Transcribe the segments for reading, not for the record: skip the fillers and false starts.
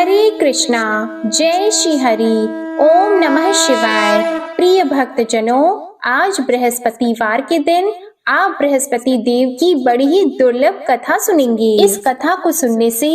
हरे कृष्णा, जय श्री हरि। ओम नमः शिवाय। प्रिय भक्तजनों, आज बृहस्पतिवार के दिन आप बृहस्पति देव की बड़ी ही दुर्लभ कथा सुनेंगे। इस कथा को सुनने से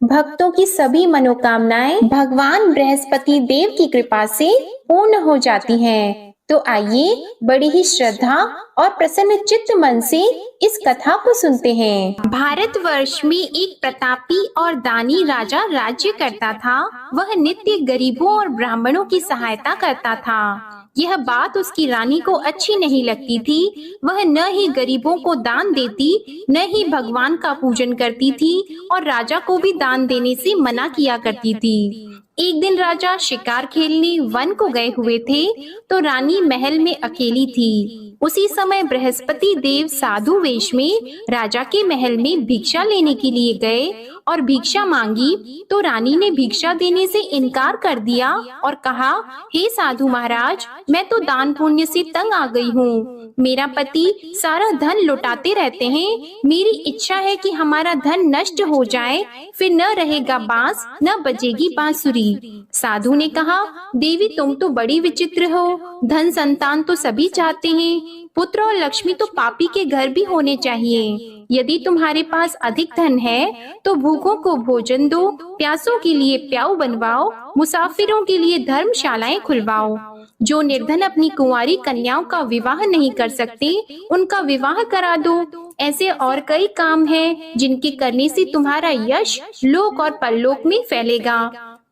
भक्तों की सभी मनोकामनाएं भगवान बृहस्पति देव की कृपा से पूर्ण हो जाती हैं। तो आइए बड़ी ही श्रद्धा और प्रसन्न चित्त मन से इस कथा को सुनते हैं। भारतवर्ष में एक प्रतापी और दानी राजा राज्य करता था। वह नित्य गरीबों और ब्राह्मणों की सहायता करता था। यह बात उसकी रानी को अच्छी नहीं लगती थी। वह न ही गरीबों को दान देती, न ही भगवान का पूजन करती थी और राजा को भी दान देने से मना किया करती थी। एक दिन राजा शिकार खेलने वन को गए हुए थे, तो रानी महल में अकेली थी। उसी समय बृहस्पति देव साधु वेश में राजा के महल में भिक्षा लेने के लिए गए और भिक्षा मांगी, तो रानी ने भिक्षा देने से इनकार कर दिया और कहा, हे साधु महाराज, मैं तो दान पुण्य से तंग आ गई हूँ। मेरा पति सारा धन लुटाते रहते हैं। मेरी इच्छा है कि हमारा धन नष्ट हो जाए, फिर न रहेगा बांस, न बजेगी बांसुरी। साधु ने कहा, देवी तुम तो बड़ी विचित्र हो। धन संतान तो सभी चाहते हैं, पुत्र और लक्ष्मी तो पापी के घर भी होने चाहिए। यदि तुम्हारे पास अधिक धन है तो भूखों को भोजन दो, प्यासों के लिए प्याऊ बनवाओ, मुसाफिरों के लिए धर्मशालाएं खुलवाओ। जो निर्धन अपनी कुंवारी कन्याओं का विवाह नहीं कर सकते, उनका विवाह करा दो। ऐसे और कई काम हैं जिनके करने से तुम्हारा यश लोक और परलोक में फैलेगा।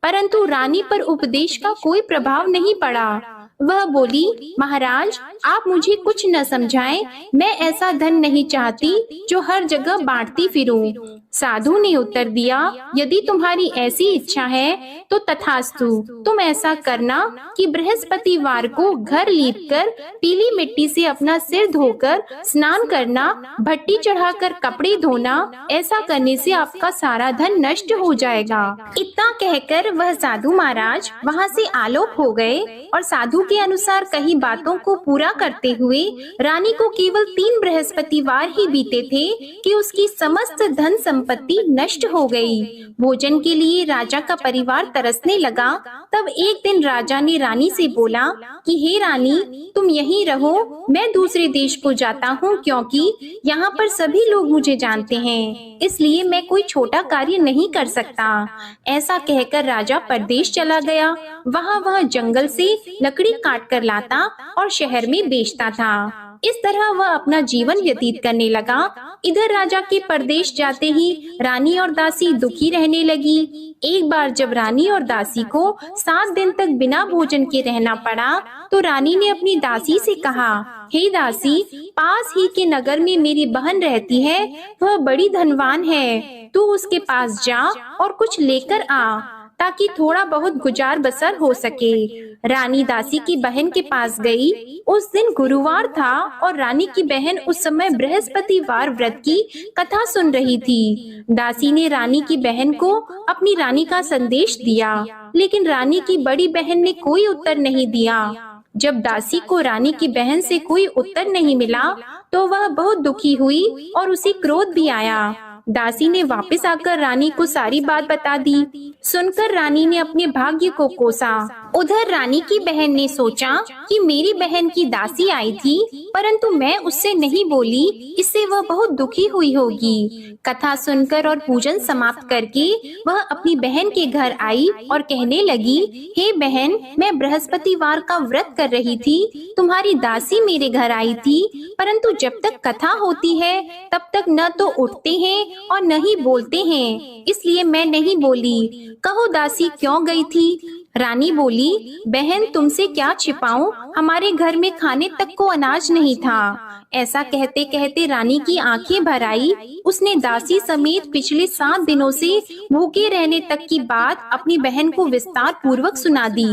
परंतु रानी पर उपदेश का कोई प्रभाव नहीं पड़ा। वह बोली, महाराज आप मुझे कुछ न समझाएं, मैं ऐसा धन नहीं चाहती जो हर जगह बांटती फिरूं। साधु ने उत्तर दिया, यदि तुम्हारी ऐसी इच्छा है तो तथास्तु। तुम ऐसा करना कि बृहस्पतिवार को घर लीपकर पीली मिट्टी से अपना सिर धोकर स्नान करना, भट्टी चढ़ाकर कपड़े धोना। ऐसा करने से आपका सारा धन नष्ट हो जाएगा। इतना कहकर वह साधु महाराज वहाँ से आलोक हो गए और साधु के अनुसार कई बातों को पूरा करते हुए रानी को केवल 3 बृहस्पतिवार ही बीते थे कि उसकी समस्त धन संपत्ति नष्ट हो गई। भोजन के लिए राजा का परिवार तरसने लगा। तब एक दिन राजा ने रानी से बोला कि हे रानी, तुम यहीं रहो, मैं दूसरे देश को जाता हूँ, क्योंकि यहाँ पर सभी लोग मुझे जानते हैं, इसलिए मैं कोई छोटा कार्य नहीं कर सकता। ऐसा कहकर राजा परदेश चला गया। वहाँ वह जंगल से लकड़ी काट कर लाता और शहर में बेचता था। इस तरह वह अपना जीवन व्यतीत करने लगा। इधर राजा के परदेश जाते ही रानी और दासी दुखी रहने लगी। एक बार जब रानी और दासी को 7 दिन तक बिना भोजन के रहना पड़ा, तो रानी ने अपनी दासी से कहा, हे दासी, पास ही के नगर में मेरी बहन रहती है, वह बड़ी धनवान है। तू उसके पास जा और कुछ लेकर आ, ताकि थोड़ा बहुत गुजार बसर हो सके। रानी दासी की बहन के पास गई। उस दिन गुरुवार था और रानी की बहन उस समय बृहस्पतिवार व्रत की कथा सुन रही थी। दासी ने रानी की बहन को अपनी रानी का संदेश दिया, लेकिन रानी की बड़ी बहन ने कोई उत्तर नहीं दिया। जब दासी को रानी की बहन से कोई उत्तर नहीं मिला, तो वह बहुत दुखी हुई और उसे क्रोध भी आया। दासी ने वापस आकर रानी को सारी बात बता दी। सुनकर रानी ने अपने भाग्य को कोसा। उधर रानी की बहन ने सोचा कि मेरी बहन की दासी आई थी, परंतु मैं उससे नहीं बोली, इससे वह बहुत दुखी हुई होगी। कथा सुनकर और पूजन समाप्त करके वह अपनी बहन के घर आई और कहने लगी, हे बहन, मैं बृहस्पतिवार का व्रत कर रही थी, तुम्हारी दासी मेरे घर आई थी, परंतु जब तक कथा होती है तब तक न तो उठते हैं और न ही बोलते हैं, इसलिए मैं नहीं बोली। कहो दासी क्यों गई थी? रानी बोली, बहन तुमसे क्या छिपाऊं, हमारे घर में खाने तक को अनाज नहीं था। ऐसा कहते कहते रानी की आंखें भर आई। उसने दासी समेत पिछले 7 दिनों से भूखे रहने तक की बात अपनी बहन को विस्तार पूर्वक सुना दी।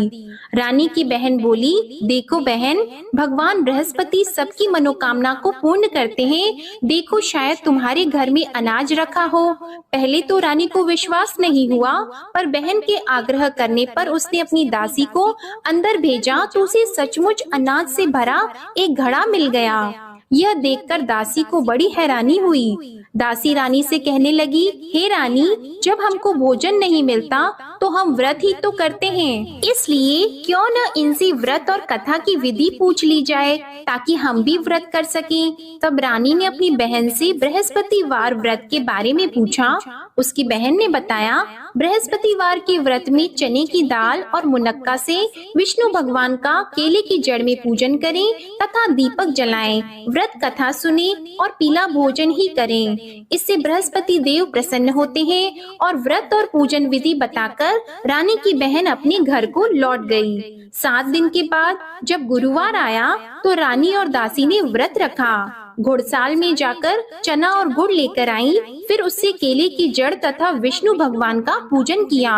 रानी की बहन बोली, देखो बहन, भगवान बृहस्पति सबकी मनोकामना को पूर्ण करते हैं। देखो शायद तुम्हारे घर में अनाज रखा हो। पहले तो रानी को विश्वास नहीं हुआ, पर बहन के आग्रह करने पर उसने अपनी दासी को अंदर भेजा तो उसे सचमुच अनाज से भरा एक घड़ा मिल गया। यह देखकर दासी को बड़ी हैरानी हुई। दासी रानी से कहने लगी, हे रानी, जब हमको भोजन नहीं मिलता तो हम व्रत ही तो करते हैं, इसलिए क्यों न इनसे व्रत और कथा की विधि पूछ ली जाए ताकि हम भी व्रत कर सकें। तब रानी ने अपनी बहन से बृहस्पतिवार व्रत के बारे में पूछा। उसकी बहन ने बताया, बृहस्पतिवार के व्रत में चने की दाल और मुनक्का से विष्णु भगवान का केले की जड़ में पूजन करें तथा दीपक जलाएं, व्रत कथा सुने और पीला भोजन ही करें। इससे बृहस्पति देव प्रसन्न होते हैं। और व्रत और पूजन विधि बताकर रानी की बहन अपने घर को लौट गई। 7 दिन के बाद जब गुरुवार आया तो रानी और दासी ने व्रत रखा। घुड़साल में जाकर चना और गुड़ लेकर आई, फिर उससे केले की जड़ तथा विष्णु भगवान का पूजन किया।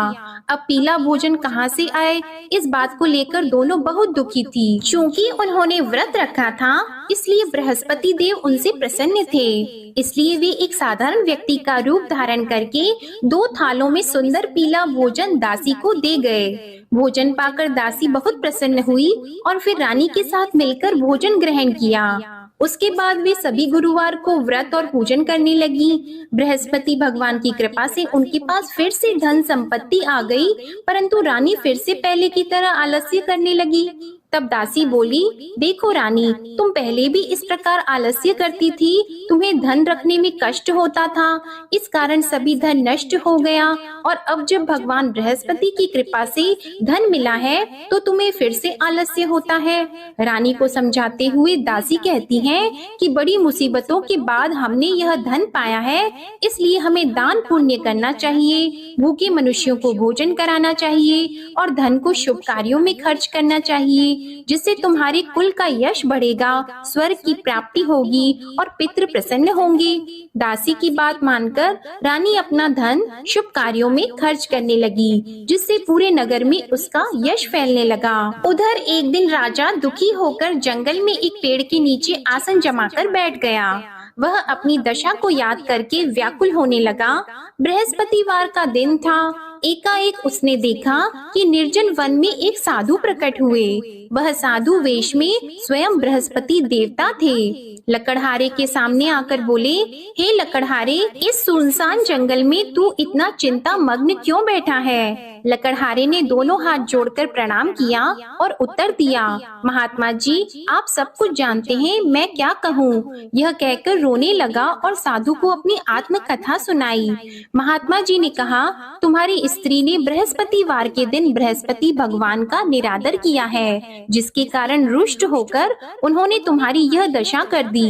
अब पीला भोजन कहाँ से आए, इस बात को लेकर दोनों बहुत दुखी थी। चूँकि उन्होंने व्रत रखा था, इसलिए बृहस्पति देव उनसे प्रसन्न थे। इसलिए वे एक साधारण व्यक्ति का रूप धारण करके 2 थालों में सुंदर पीला भोजन दासी को दे गए। भोजन पाकर दासी बहुत प्रसन्न हुई और फिर रानी के साथ मिलकर भोजन ग्रहण किया। उसके बाद वे सभी गुरुवार को व्रत और पूजन करने लगी। बृहस्पति भगवान की कृपा से उनके पास फिर से धन संपत्ति आ गई, परंतु रानी फिर से पहले की तरह आलस्य करने लगी। तब दासी बोली, देखो रानी, तुम पहले भी इस प्रकार आलस्य करती थी, तुम्हें धन रखने में कष्ट होता था, इस कारण सभी धन नष्ट हो गया, और अब जब भगवान बृहस्पति की कृपा से धन मिला है तो तुम्हें फिर से आलस्य होता है। रानी को समझाते हुए दासी कहती है कि बड़ी मुसीबतों के बाद हमने यह धन पाया है, इसलिए हमें दान पुण्य करना चाहिए, भूखे मनुष्यों को भोजन कराना चाहिए और धन को शुभ कार्यों में खर्च करना चाहिए, जिससे तुम्हारे कुल का यश बढ़ेगा, स्वर्ग की प्राप्ति होगी और पितृ प्रसन्न होंगे। दासी की बात मानकर रानी अपना धन शुभ कार्यों में खर्च करने लगी, जिससे पूरे नगर में उसका यश फैलने लगा। उधर एक दिन राजा दुखी होकर जंगल में एक पेड़ के नीचे आसन जमाकर बैठ गया। वह अपनी दशा को याद करके व्याकुल होने लगा। बृहस्पतिवार का दिन था। एकाएक उसने देखा कि निर्जन वन में एक साधु प्रकट हुए। वह साधु वेश में स्वयं बृहस्पति देवता थे। लकड़हारे के सामने आकर बोले, हे लकड़हारे, इस सुनसान जंगल में तू इतना चिंता मग्न क्यों बैठा है? लकड़हारे ने दोनों हाथ जोड़कर प्रणाम किया और उत्तर दिया, महात्मा जी, आप सब कुछ जानते हैं, मैं क्या कहूँ। यह कहकर रोने लगा और साधु को अपनी आत्म कथा सुनाई। महात्मा जी ने कहा, तुम्हारी स्त्री ने बृहस्पतिवार के दिन बृहस्पति भगवान का निरादर किया है, जिसके कारण रुष्ट होकर उन्होंने तुम्हारी यह दशा कर दी।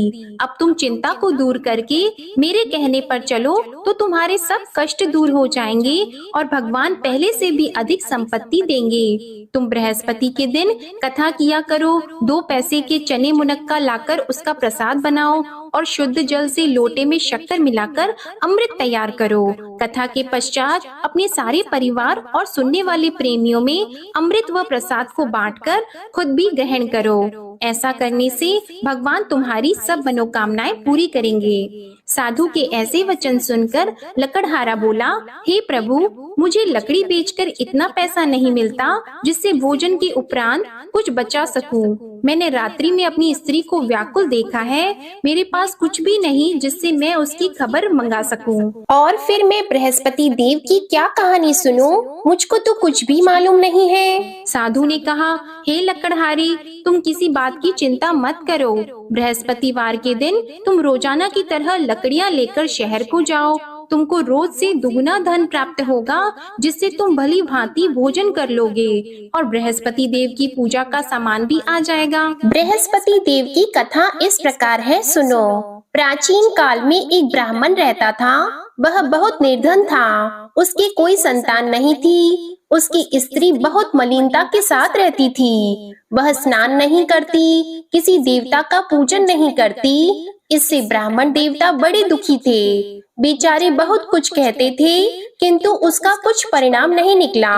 अब तुम चिंता को दूर करके मेरे कहने पर चलो तो तुम्हारे सब कष्ट दूर हो जाएंगे और भगवान पहले से भी अधिक संपत्ति देंगे। तुम बृहस्पति के दिन कथा किया करो, 2 पैसे के चने मुनक्का लाकर उसका प्रसाद बनाओ और शुद्ध जल से लोटे में शक्कर मिलाकर अमृत तैयार करो। कथा के पश्चात अपने सारे परिवार और सुनने वाले प्रेमियों में अमृत व प्रसाद को बांटकर खुद भी ग्रहण करो। ऐसा करने से भगवान तुम्हारी सब मनोकामनाएं पूरी करेंगे। साधु के ऐसे वचन सुनकर लकड़हारा बोला, हे प्रभु, मुझे लकड़ी बेचकर इतना पैसा नहीं मिलता जिससे भोजन के उपरांत कुछ बचा सकूं। मैंने रात्रि में अपनी स्त्री को व्याकुल देखा है, मेरे पास कुछ भी नहीं जिससे मैं उसकी खबर मंगा सकूं। और फिर मैं बृहस्पति देव की क्या कहानी सुनूं? मुझको तो कुछ भी मालूम नहीं है। साधु ने कहा, हे लकड़हारी, तुम किसी बात की चिंता मत करो। बृहस्पतिवार के दिन तुम रोजाना की तरह लकड़ियां लेकर शहर को जाओ। तुमको रोज से दुगना धन प्राप्त होगा, जिससे तुम भली भांति भोजन कर लोगे और बृहस्पति देव की पूजा का सामान भी आ जाएगा। बृहस्पति देव की कथा इस प्रकार है, सुनो। प्राचीन काल में एक ब्राह्मण रहता था। वह बहुत निर्धन था। उसकी कोई संतान नहीं थी। उसकी स्त्री बहुत मलिनता के साथ रहती थी। वह स्नान नहीं करती, किसी देवता का पूजन नहीं करती। इससे ब्राह्मण देवता बड़े दुखी थे। बेचारे बहुत कुछ कहते थे, किंतु उसका कुछ परिणाम नहीं निकला।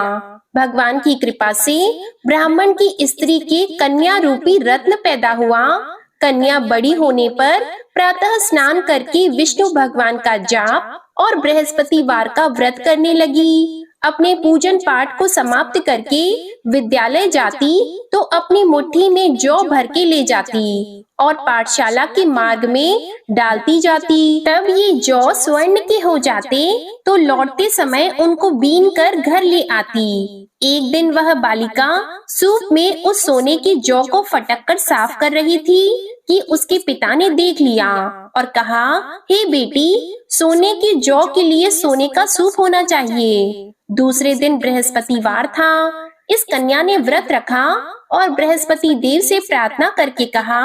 भगवान की कृपा से ब्राह्मण की स्त्री के कन्या रूपी रत्न पैदा हुआ। कन्या बड़ी होने पर प्रातः स्नान करके विष्णु भगवान का जाप और बृहस्पतिवार का व्रत करने लगी। अपने पूजन पाठ को समाप्त करके विद्यालय जाती तो अपनी मुट्ठी में जौ भर के ले जाती और पाठशाला के मार्ग में डालती जाती। तब ये जौ स्वर्ण के हो जाते तो लौटते समय उनको बीन कर घर ले आती। एक दिन वह बालिका सूप में उस सोने के जौ को फटक कर साफ कर रही थी कि उसके पिता ने देख लिया और कहा, हे बेटी, सोने के जौ के लिए सोने का सूप होना चाहिए। दूसरे दिन बृहस्पतिवार था। इस कन्या ने व्रत रखा और बृहस्पति देव से प्रार्थना करके कहा,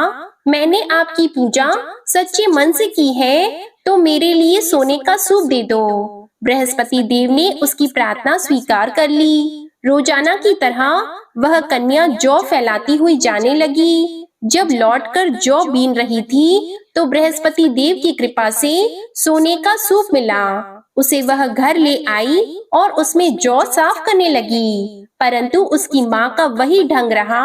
मैंने आपकी पूजा सच्चे मन से की है तो मेरे लिए सोने का सूप दे दो। बृहस्पति देव ने उसकी प्रार्थना स्वीकार कर ली। रोजाना की तरह वह कन्या जौ फैलाती हुई जाने लगी। जब लौटकर जौ बीन रही थी तो बृहस्पति देव की कृपा से सोने का सूप मिला। उसे वह घर ले आई और उसमें जौ साफ करने लगी, परंतु उसकी माँ का वही ढंग रहा।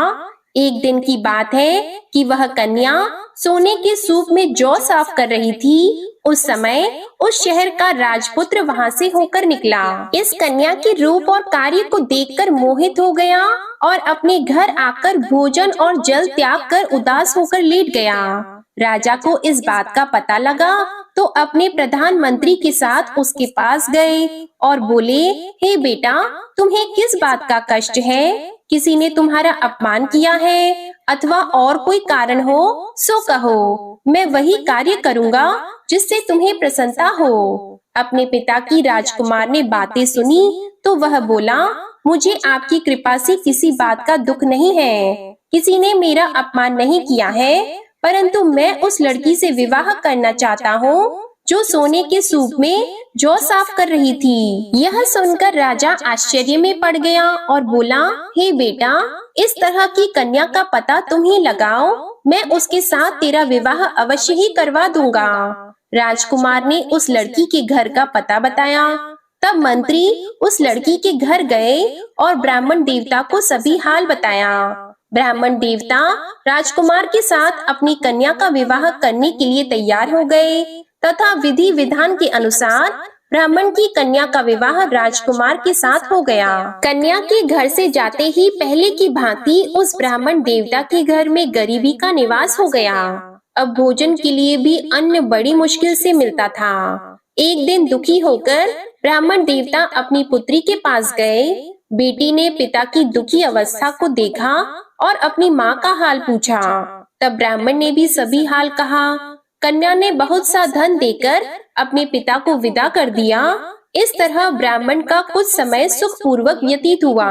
एक दिन की बात है कि वह कन्या सोने के सूप में जौ साफ कर रही थी। उस समय उस शहर का राजपुत्र वहां से होकर निकला। इस कन्या के रूप और कार्य को देखकर मोहित हो गया और अपने घर आकर भोजन और जल त्याग कर उदास होकर लेट गया। राजा को इस बात का पता लगा तो अपने प्रधानमंत्री के साथ उसके पास गए और बोले, हे बेटा, तुम्हें किस बात का कष्ट है? किसी ने तुम्हारा अपमान किया है अथवा और कोई कारण हो सो कहो, मैं वही कार्य करूँगा जिससे तुम्हें प्रसन्नता हो। अपने पिता की राजकुमार ने बातें सुनी तो वह बोला, मुझे आपकी कृपा से किसी बात का दुख नहीं है। किसी ने मेरा अपमान नहीं किया है, परंतु मैं उस लड़की से विवाह करना चाहता हूँ जो सोने के सूप में जौ साफ कर रही थी। यह सुनकर राजा आश्चर्य में पड़ गया और बोला, हे बेटा, इस तरह की कन्या का पता तुम ही लगाओ, मैं उसके साथ तेरा विवाह अवश्य ही करवा दूंगा। राजकुमार ने उस लड़की के घर का पता बताया। तब मंत्री उस लड़की के घर गए और ब्राह्मण देवता को सभी हाल बताया। ब्राह्मण देवता राजकुमार के साथ अपनी कन्या का विवाह करने के लिए तैयार हो गए तथा विधि विधान के अनुसार ब्राह्मण की कन्या का विवाह राजकुमार के साथ हो गया। कन्या के घर से जाते ही पहले की भांति उस ब्राह्मण देवता के घर में गरीबी का निवास हो गया। अब भोजन के लिए भी अन्न बड़ी मुश्किल से मिलता था। एक दिन दुखी होकर ब्राह्मण देवता अपनी पुत्री के पास गए। बेटी ने पिता की दुखी अवस्था को देखा और अपनी माँ का हाल पूछा। तब ब्राह्मण ने भी सभी हाल कहा। कन्या ने बहुत सा धन देकर अपने पिता को विदा कर दिया। इस तरह ब्राह्मण का कुछ समय सुखपूर्वक व्यतीत हुआ।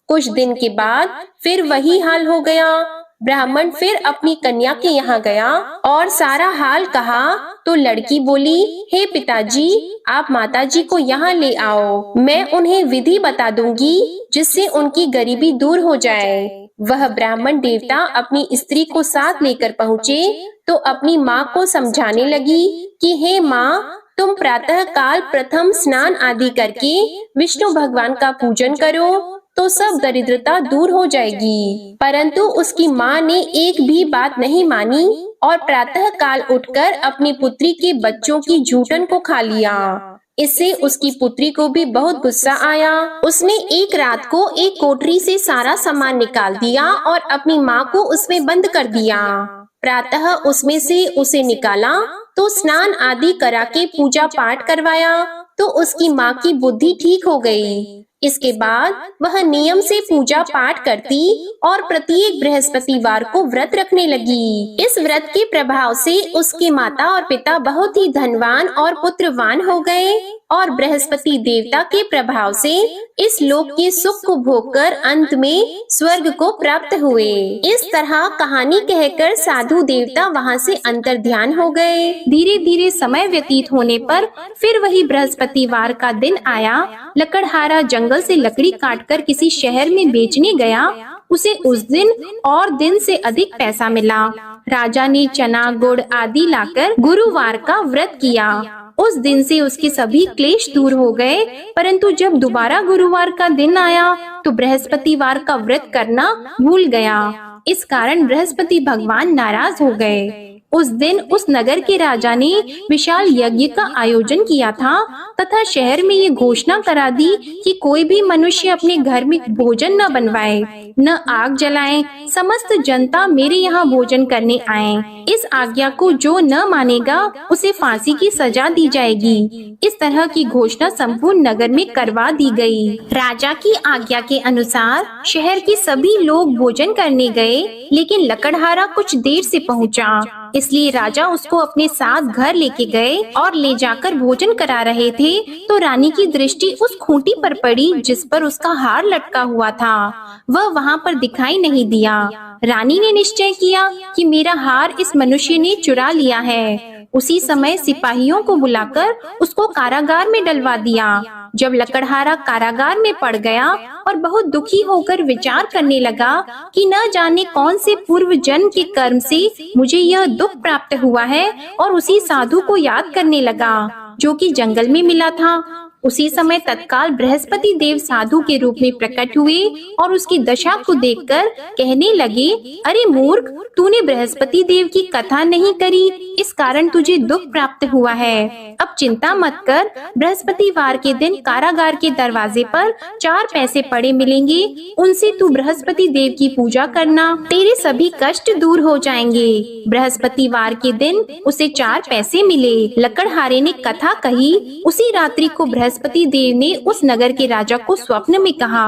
कुछ दिन के बाद फिर वही हाल हो गया। ब्राह्मण फिर अपनी कन्या के यहाँ गया और सारा हाल कहा तो लड़की बोली, हे पिताजी, आप माताजी को यहाँ ले आओ, मैं उन्हें विधि बता दूंगी जिससे उनकी गरीबी दूर हो जाए। वह ब्राह्मण देवता अपनी स्त्री को साथ लेकर पहुँचे तो अपनी माँ को समझाने लगी कि हे माँ, तुम प्रातः काल प्रथम स्नान आदि करके विष्णु भगवान का पूजन करो तो सब दरिद्रता दूर हो जाएगी। परंतु उसकी माँ ने एक भी बात नहीं मानी और प्रातः काल उठकर अपनी पुत्री के बच्चों की झूठन को खा लिया। इससे उसकी पुत्री को भी बहुत गुस्सा आया। उसने एक रात को एक कोठरी से सारा सामान निकाल दिया और अपनी माँ को उसमें बंद कर दिया। प्रातः उसमें से उसे निकाला तो स्नान आदि करा के पूजा पाठ करवाया तो उसकी माँ की बुद्धि ठीक हो गई। इसके बाद वह नियम से पूजा पाठ करती और प्रत्येक बृहस्पतिवार को व्रत रखने लगी। इस व्रत के प्रभाव से उसके माता और पिता बहुत ही धनवान और पुत्रवान हो गए और बृहस्पति देवता के प्रभाव से इस लोक के सुख को भोगकर अंत में स्वर्ग को प्राप्त हुए। इस तरह कहानी कहकर साधु देवता वहाँ से अंतर्ध्यान हो गए। धीरे धीरे समय व्यतीत होने पर फिर वही बृहस्पतिवार का दिन आया। लकड़हारा जंगल से लकड़ी काटकर किसी शहर में बेचने गया। उसे उस दिन और दिन से अधिक पैसा मिला। राजा ने चना गुड़ आदि लाकर गुरुवार का व्रत किया। उस दिन से उसके सभी क्लेश दूर हो गए। परंतु जब दोबारा गुरुवार का दिन आया तो बृहस्पतिवार का व्रत करना भूल गया। इस कारण बृहस्पति भगवान नाराज हो गए। उस दिन उस नगर के राजा ने विशाल यज्ञ का आयोजन किया था तथा शहर में ये घोषणा करा दी कि कोई भी मनुष्य अपने घर में भोजन न बनवाए, न आग जलाए। समस्त जनता मेरे यहाँ भोजन करने आए। इस आज्ञा को जो न मानेगा उसे फांसी की सजा दी जाएगी। इस तरह की घोषणा संपूर्ण नगर में करवा दी गई। राजा की आज्ञा के अनुसार शहर के सभी लोग भोजन करने गए, लेकिन लकड़हारा कुछ देर से पहुंचा, इसलिए राजा उसको अपने साथ घर लेके गए और ले जाकर भोजन करा रहे थे तो रानी की दृष्टि उस खूंटी पर पड़ी जिस पर उसका हार लटका हुआ था। वह वहाँ पर दिखाई नहीं दिया। रानी ने निश्चय किया कि मेरा हार इस मनुष्य ने चुरा लिया है। उसी समय सिपाहियों को बुलाकर उसको कारागार में डलवा दिया। जब लकड़हारा कारागार में पड़ गया और बहुत दुखी होकर विचार करने लगा कि न जाने कौन से पूर्व जन्म के कर्म से मुझे यह दुख प्राप्त हुआ है, और उसी साधु को याद करने लगा जो कि जंगल में मिला था। उसी समय तत्काल बृहस्पति देव साधु के रूप में प्रकट हुए और उसकी दशा को देखकर कहने लगे, अरे मूर्ख, तूने बृहस्पति देव की कथा नहीं करी, इस कारण तुझे दुख प्राप्त हुआ है। अब चिंता मत कर, बृहस्पतिवार के दिन कारागार के दरवाजे पर 4 पैसे पड़े मिलेंगे, उनसे तू बृहस्पति देव की पूजा करना, तेरे सभी कष्ट दूर हो जाएंगे। बृहस्पतिवार के दिन उसे 4 पैसे मिले। लकड़हारे ने कथा कही। उसी रात्रि को बृहस्पति देव ने उस नगर के राजा को स्वप्न में कहा,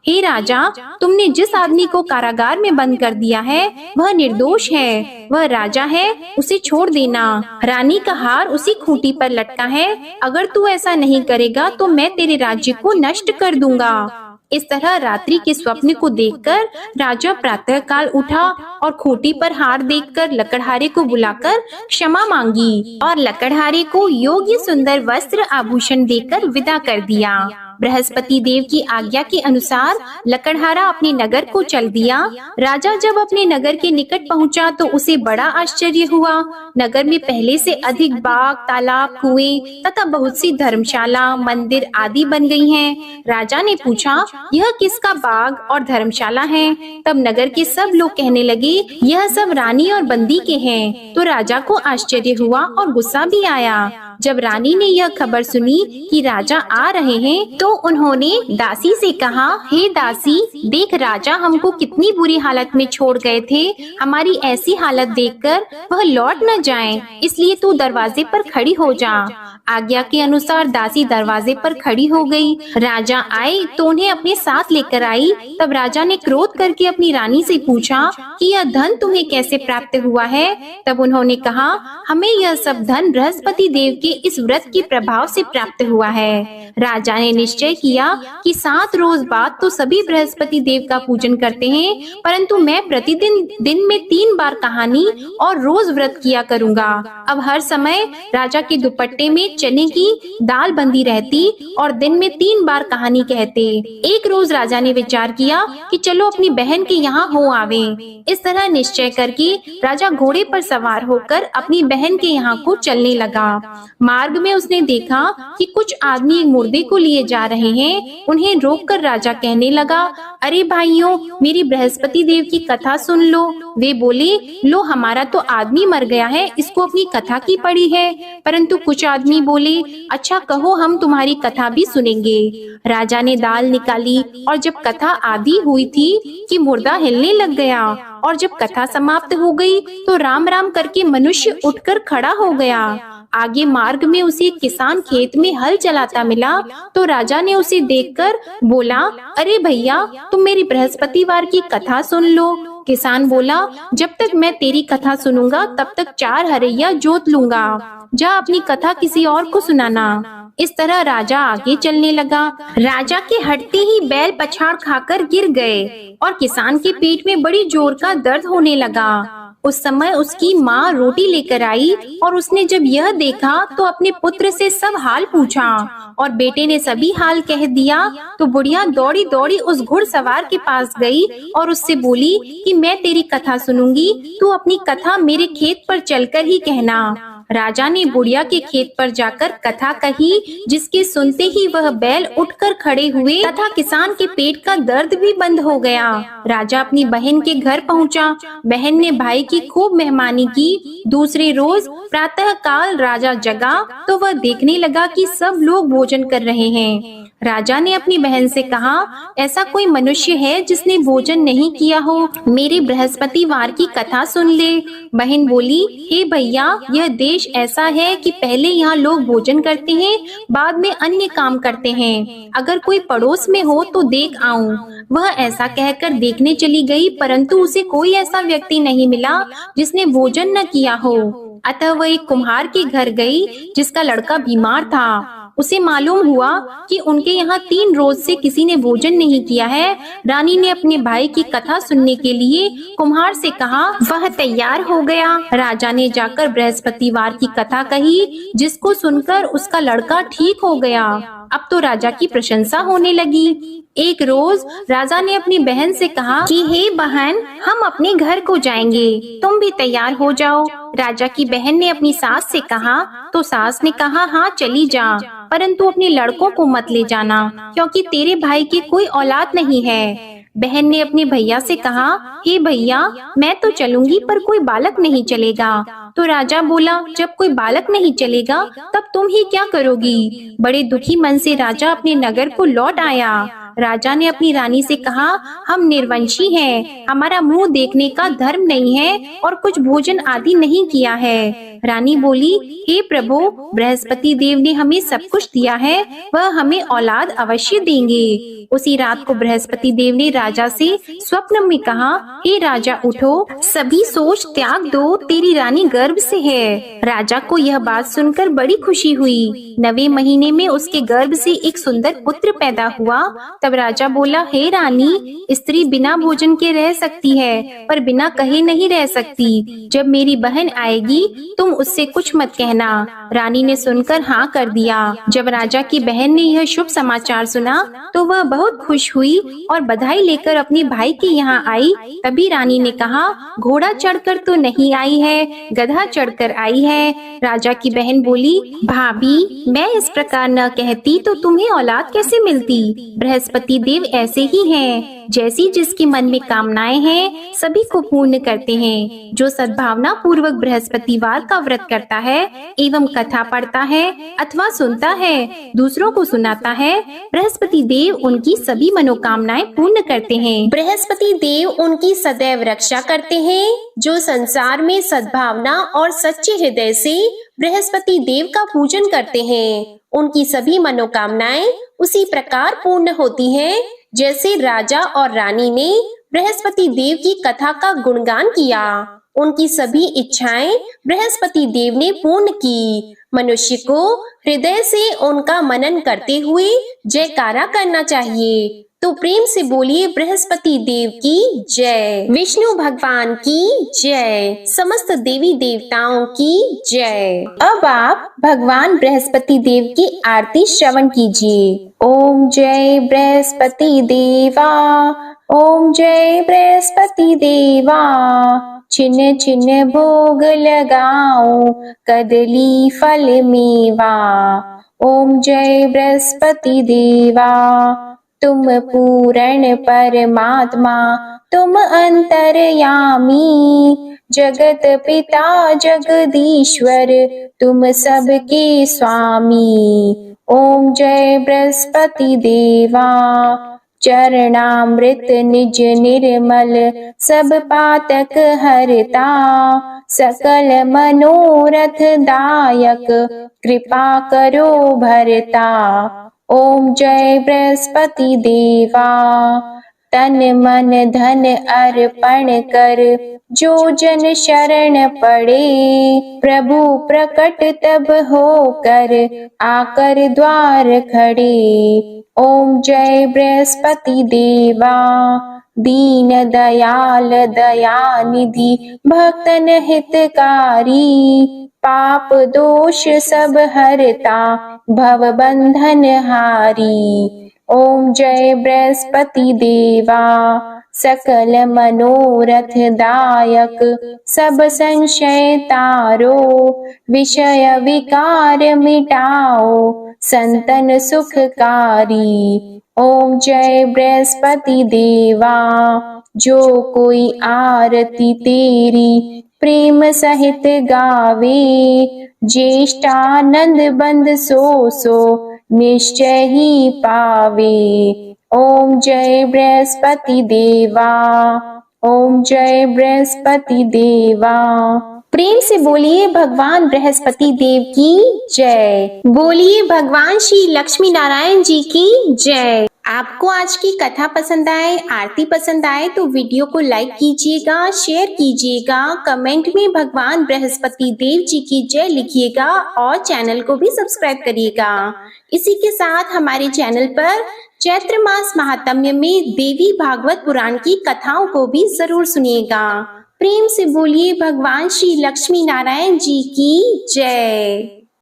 हे राजा, तुमने जिस आदमी को कारागार में बंद कर दिया है वह निर्दोष है, वह राजा है, उसे छोड़ देना। रानी का हार उसी खूंटी पर लटका है, अगर तू ऐसा नहीं करेगा तो मैं तेरे राज्य को नष्ट कर दूंगा। इस तरह रात्रि के स्वप्न को देखकर राजा प्रातः काल उठा और खूंटी पर हार देखकर लकड़हारे को बुलाकर क्षमा मांगी और लकड़हारे को योग्य सुंदर वस्त्र आभूषण देकर विदा कर दिया। बृहस्पति देव की आज्ञा के अनुसार लकड़हारा अपने नगर को चल दिया। राजा जब अपने नगर के निकट पहुंचा तो उसे बड़ा आश्चर्य हुआ। नगर में पहले से अधिक बाग, तालाब, कुएं तथा बहुत सी धर्मशाला, मंदिर आदि बन गई हैं। राजा ने पूछा, यह किसका बाग और धर्मशाला है? तब नगर के सब लोग कहने लगे, यह सब रानी और बंदी के हैं। तो राजा को आश्चर्य हुआ और गुस्सा भी आया। जब रानी ने यह खबर सुनी कि राजा आ रहे हैं तो उन्होंने दासी से कहा, हे दासी, देख राजा हमको कितनी बुरी हालत में छोड़ गए थे, हमारी ऐसी हालत देखकर वह लौट न जाएं, इसलिए तू दरवाजे पर खड़ी हो जा। आज्ञा के अनुसार दासी दरवाजे पर खड़ी हो गई। राजा आए तो उन्हें अपने साथ लेकर आई। तब राजा ने क्रोध करके अपनी रानी से पूछा कि यह धन तुम्हें कैसे प्राप्त हुआ है? तब उन्होंने कहा, हमें यह सब धन बृहस्पति देव के इस व्रत के प्रभाव से प्राप्त हुआ है। राजा ने निश्चय किया कि 7 रोज बाद तो सभी बृहस्पति देव का पूजन करते हैं, परंतु मैं प्रतिदिन दिन में 3 बार कहानी और रोज व्रत किया करूंगा। अब हर समय राजा के दुपट्टे में चने की दाल बंधी रहती और दिन में 3 बार कहानी कहते। एक रोज राजा ने विचार किया कि चलो अपनी बहन के यहाँ हो आवे। इस तरह निश्चय करके राजा घोड़े पर सवार होकर अपनी बहन के यहाँ को चलने लगा। मार्ग में उसने देखा कि कुछ आदमी एक मुर्दे को लिए जा रहे हैं। उन्हें रोककर राजा कहने लगा, अरे भाइयों, मेरी बृहस्पति देव की कथा सुन लो। वे बोले, लो हमारा तो आदमी मर गया है, इसको अपनी कथा की पड़ी है। परंतु कुछ आदमी बोले, अच्छा कहो, हम तुम्हारी कथा भी सुनेंगे। राजा ने दाल निकाली और जब कथा आधी हुई थी कि मुर्दा हिलने लग गया, और जब कथा समाप्त हो गई तो राम राम करके मनुष्य उठकर खड़ा हो गया। आगे मार्ग में उसे एक किसान खेत में हल चलाता मिला तो राजा ने उसे देखकर बोला, अरे भैया, तुम मेरी बृहस्पतिवार की कथा सुन लो। किसान बोला, जब तक मैं तेरी कथा सुनूंगा तब तक 4 हरैया जोत लूंगा, जा अपनी कथा किसी और को सुनाना। इस तरह राजा आगे चलने लगा। राजा के हटते ही बैल पछाड़ खाकर गिर गए और किसान के पेट में बड़ी जोर का दर्द होने लगा। उस समय उसकी माँ रोटी लेकर आई और उसने जब यह देखा तो अपने पुत्र से सब हाल पूछा और बेटे ने सभी हाल कह दिया। तो बुढ़िया दौड़ी दौड़ी उस घुड़सवार के पास गई और उससे बोली कि मैं तेरी कथा सुनूंगी, तू अपनी कथा मेरे खेत पर चलकर ही कहना। राजा ने बुढ़िया के खेत पर जाकर कथा कही, जिसके सुनते ही वह बैल उठकर खड़े हुए तथा किसान के पेट का दर्द भी बंद हो गया। राजा अपनी बहन के घर पहुंचा। बहन ने भाई की खूब मेहमानी की। दूसरे रोज प्रातः काल राजा जगा तो वह देखने लगा कि सब लोग भोजन कर रहे हैं। राजा ने अपनी बहन से कहा, ऐसा कोई मनुष्य है जिसने भोजन नहीं किया हो? मेरे बृहस्पतिवार की कथा सुन ले। बहन बोली, हे भैया, यह देश ऐसा है कि पहले यहाँ लोग भोजन करते हैं, बाद में अन्य काम करते हैं। अगर कोई पड़ोस में हो तो देख आऊं। वह ऐसा कहकर देखने चली गई, परंतु उसे कोई ऐसा व्यक्ति नहीं मिला जिसने भोजन न किया हो। अतः वह एक कुम्हार के घर गई, जिसका लड़का बीमार था। उसे मालूम हुआ कि उनके यहाँ 3 रोज से किसी ने भोजन नहीं किया है। रानी ने अपने भाई की कथा सुनने के लिए कुम्हार से कहा। वह तैयार हो गया। राजा ने जाकर बृहस्पतिवार की कथा कही, जिसको सुनकर उसका लड़का ठीक हो गया। अब तो राजा की प्रशंसा होने लगी। एक रोज राजा ने अपनी बहन से कहा कि हे बहन, हम अपने घर को जाएंगे, तुम भी तैयार हो जाओ। राजा की बहन ने अपनी सास से कहा तो सास ने कहा, हाँ चली जा, परंतु अपने लड़कों को मत ले जाना, क्योंकि तेरे भाई की कोई औलाद नहीं है। बहन ने अपने भैया से कहा, हे भैया, मैं तो चलूंगी पर कोई बालक नहीं चलेगा। तो राजा बोला, जब कोई बालक नहीं चलेगा तब तुम ही क्या करोगी? बड़े दुखी मन से राजा अपने नगर को लौट आया। राजा ने अपनी रानी से कहा, हम निर्वंशी हैं, हमारा मुंह देखने का धर्म नहीं है और कुछ भोजन आदि नहीं किया है। रानी बोली, हे प्रभु, बृहस्पति देव ने हमें सब कुछ दिया है, वह हमें औलाद अवश्य देंगे। उसी रात को बृहस्पति देव ने राजा से स्वप्न में कहा, हे राजा उठो, सभी सोच त्याग दो, तेरी रानी गर्भ से है। राजा को यह बात सुनकर बड़ी खुशी हुई। 9वें महीने में उसके गर्भ से एक सुंदर पुत्र पैदा हुआ। तब राजा बोला, हे रानी, स्त्री बिना भोजन के रह सकती है, पर बिना कहे नहीं रह सकती। जब मेरी बहन आएगी तुम उससे कुछ मत कहना। रानी ने सुनकर हाँ कर दिया। जब राजा की बहन ने यह शुभ समाचार सुना तो वह बहुत खुश हुई और बधाई लेकर अपने भाई के यहाँ आई। तभी रानी ने कहा, घोड़ा चढ़कर तो नहीं आई है, गधा चढ़कर आई है। राजा की बहन बोली, भाभी, मैं इस प्रकार न कहती तो तुम्हें औलाद कैसे मिलती? बृहस्पति देव ऐसे ही हैं, जैसी जिसके मन में कामनाएं हैं सभी को पूर्ण करते हैं। जो सद्भावना पूर्वक बृहस्पतिवार का व्रत करता है एवं कथा पढ़ता है अथवा सुनता है, दूसरों को सुनाता है, बृहस्पति देव उनकी सभी मनोकामनाएं पूर्ण करते हैं। बृहस्पति देव उनकी सदैव रक्षा करते हैं। जो संसार में सद्भावना और सच्चे हृदय से बृहस्पति देव का पूजन करते हैं, उनकी सभी मनोकामनाएं उसी प्रकार पूर्ण होती हैं, जैसे राजा और रानी ने बृहस्पति देव की कथा का गुणगान किया। उनकी सभी इच्छाएं बृहस्पति देव ने पूर्ण की। मनुष्य को हृदय से उनका मनन करते हुए जयकारा करना चाहिए। तो प्रेम से बोलिए, बृहस्पति देव की जय, विष्णु भगवान की जय, समस्त देवी देवताओं की जय। अब आप भगवान बृहस्पति देव की आरती श्रवण कीजिए। ओम जय बृहस्पति देवा, ओम जय बृहस्पति देवा, छिन्न छिन्न भोग लगाओ, कदली फल मेवा। ओम जय बृहस्पति देवा, तुम पूर्ण परमात्मा, तुम अंतर्यामी, जगत पिता जगदीश्वर, तुम सबके स्वामी। ओम जय बृहस्पति देवा, चरणामृत निज निर्मल, सब पातक हरता, सकल मनोरथ दायक, कृपा करो भरता। ओम जय बृहस्पति देवा, तन मन धन अर्पण कर, जो जन शरण पड़े, प्रभु प्रकट तब होकर, आकर द्वार खड़े। ओम जय बृहस्पति देवा, दीन दयाल दयानिधि, भक्तन हितकारी, पाप दोष सब हरता, भव बंधन हारी। ओम जय बृहस्पति देवा, सकल मनोरथ दायक सब संशय तारो, विषय विकार मिटाओ संतन सुखकारी। ओम जय बृहस्पति देवा, जो कोई आरती तेरी प्रेम सहित गावे, ज्येष्ठानंद बंद सो निश्चय ही पावे। ओम जय बृहस्पति देवा, ओम जय बृहस्पति देवा। प्रेम से बोलिए भगवान बृहस्पति देव की जय। बोलिए भगवान श्री लक्ष्मी नारायण जी की जय। आपको आज की कथा पसंद आए, आरती पसंद आए तो वीडियो को लाइक कीजिएगा, शेयर कीजिएगा, कमेंट में भगवान बृहस्पति देव जी की जय लिखिएगा और चैनल को भी सब्सक्राइब करिएगा। इसी के साथ हमारे चैनल पर चैत्र मास महात्म्य में देवी भागवत पुराण की कथाओं को भी जरूर सुनिएगा। प्रेम से बोलिए भगवान श्री लक्ष्मी नारायण जी की जय।